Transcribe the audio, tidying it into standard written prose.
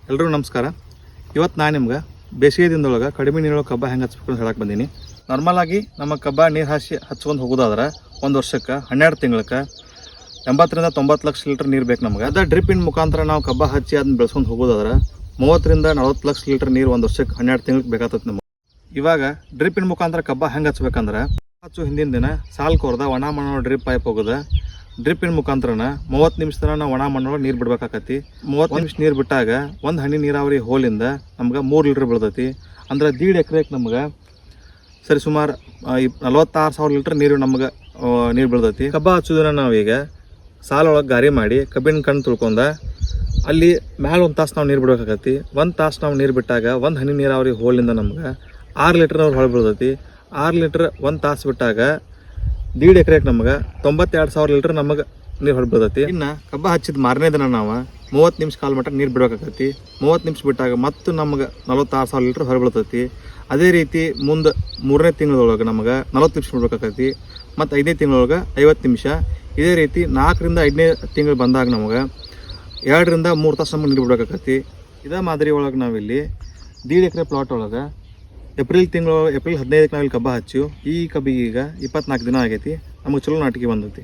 ಎಲ್ರಿಗೂ ನಮಸ್ಕಾರ. ಇವತ್ತು ನಾನು ನಿಮ್ಗೆ ಬೇಸಿಗೆ ದಿನದೊಳಗೆ ಕಡಿಮೆ ನೀರೊಳಗೆ ಕಬ್ಬ ಹೆಂಗೆ ಹಚ್ಬೇಕು ಅಂತ ಹೇಳಕ್ಕೆ ಬಂದೀನಿ. ನಾರ್ಮಲಾಗಿ ನಮ್ಮ ಕಬ್ಬ ನೀರು ಹಚ್ಕೊಂಡು ಹೋಗೋದಾದ್ರೆ ಒಂದು ವರ್ಷಕ್ಕೆ 12 ತಿಂಗಳಿಗೆ 80 ರಿಂದ 90 ಲಕ್ಷ ಲೀಟ್ರ್ ನೀರು ಬೇಕು ನಮ್ಗೆ. ಅದ ಡ್ರಿಪ್ಪಿನ ಮುಖಾಂತರ ನಾವು ಕಬ್ಬ ಹಚ್ಚಿ ಅದನ್ನ ಬೆಳೆಸ್ಕೊಂಡು ಹೋಗೋದಾದ್ರೆ 30 ರಿಂದ 40 ಲಕ್ಷ ಲೀಟ್ರ್ ನೀರು ಒಂದು ವರ್ಷಕ್ಕೆ 12 ತಿಂಗಳಿಗೆ ಬೇಕಾಗ್ತದೆ ನಮಗೆ. ಇವಾಗ ಡ್ರಿಪ್ಪಿನ ಮುಖಾಂತರ ಕಬ್ಬ ಹೆಂಗೆ ಹಚ್ಬೇಕಂದ್ರೆ ಹಚ್ಚು ಹಿಂದಿನ ದಿನ ಸಾಲು ಕೊರ್ದ ಒಣ ಮಣ್ಣು ಡ್ರಿಪ್ ಪೈಪ್ ಹೋಗೋದು. ಡ್ರಿಪ್ಪಿನ ಮುಖಾಂತರನ 30 ನಿಮಿಷ ತನಕ ನಾವು ಒಣ ಮಣ್ಣೊಳಗೆ ನೀರು ಬಿಡ್ಬೇಕಾಕತಿ. 30 ನಿಮಿಷ ನೀರು ಬಿಟ್ಟಾಗ ಒಂದು ಹನಿ ನೀರಾವರಿ ಹೋಲಿಂದ ನಮ್ಗೆ 3 ಲೀಟ್ರ್ ಬೀಳ್ತೈತಿ. ಅಂದ್ರೆ 1.5 ಎಕರೆಗೆ ನಮ್ಗೆ ಸರಿ ಸುಮಾರು 46,000 ಲೀಟ್ರ್ ನೀರು ನಮ್ಗೆ ನೀರು ಬೀಳ್ತೈತಿ. ಕಬ್ಬ ಹಚ್ಚೋದನ್ನ ನಾವೀಗ ಸಾಲೊಳಗೆ ಗಾರಿ ಮಾಡಿ ಕಬ್ಬಿನ ಕಣ್ಣು ತುಳ್ಕೊಂಡ ಅಲ್ಲಿ ಮ್ಯಾಲೆ 1 ತಾಸು ನಾವು ನೀರು ಬಿಡ್ಬೇಕಾಕತಿ. 1 ತಾಸು ನಾವು ನೀರು ಬಿಟ್ಟಾಗ ಒಂದು ಹನಿ ನೀರಾವರಿ ಹೋಲಿಂದ ನಮ್ಗೆ 6 ಲೀಟ್ರ್ ಹೊಳೆ ಬೀಳ್ತೈತಿ. 6 ಲೀಟ್ರ್ 1 ತಾಸು ಬಿಟ್ಟಾಗ 1.5 ಎಕರೆಗೆ ನಮ್ಗೆ 92,000 ಲೀಟ್ರ್ ನಮಗೆ ನೀರು ಹೊರಬೀಳ್ತೈತಿ. ಇನ್ನು ಕಬ್ಬ ಹಚ್ಚಿದ ಮಾರನೇ ದಿನ ನಾವು 30 ನಿಮಿಷ ಕಾಲ ಮಟ್ಟ ನೀರು ಬಿಡ್ಬೇಕಾಕತಿ. 30 ನಿಮಿಷ ಬಿಟ್ಟಾಗ ಮತ್ತು ನಮ್ಗೆ 46,000 ಲೀಟ್ರ್ ಹೊರಬೀಳ್ತೈತಿ. ಅದೇ ರೀತಿ ಮುಂದೆ 3ನೇ ತಿಂಗಳೊಳಗೆ ನಮ್ಗೆ 40 ನಿಮಿಷ ಬಿಡ್ಬೇಕಾಕತಿ. ಮತ್ತು 5ನೇ ತಿಂಗಳೊಳಗೆ 50 ನಿಮಿಷ. ಇದೇ ರೀತಿ 4 ರಿಂದ 5ನೇ ತಿಂಗಳು ಬಂದಾಗ ನಮ್ಗೆ 2 ರಿಂದ 3 ತಾಸು ನಮ್ಗೆ ನೀರು ಬಿಡ್ಬೇಕಾಕತಿ. ಇದೇ ಮಾದರಿ ಒಳಗೆ ನಾವಿಲ್ಲಿ 1.5 ಎಕರೆ ಪ್ಲಾಟ್ ಒಳಗೆ ಏಪ್ರಿಲ್ 15ಕ್ಕೆ ನಾವಿಲ್ಲಿ ಕಬ್ಬ ಹಚ್ಚು. ಈ ಕಬ್ಬಿಗೆ ಈಗ 24 ದಿನ ಆಗೈತಿ. ನಮಗೆ ಚಲೋ ನಾಟಿಗೆ ಬಂದೈತಿ.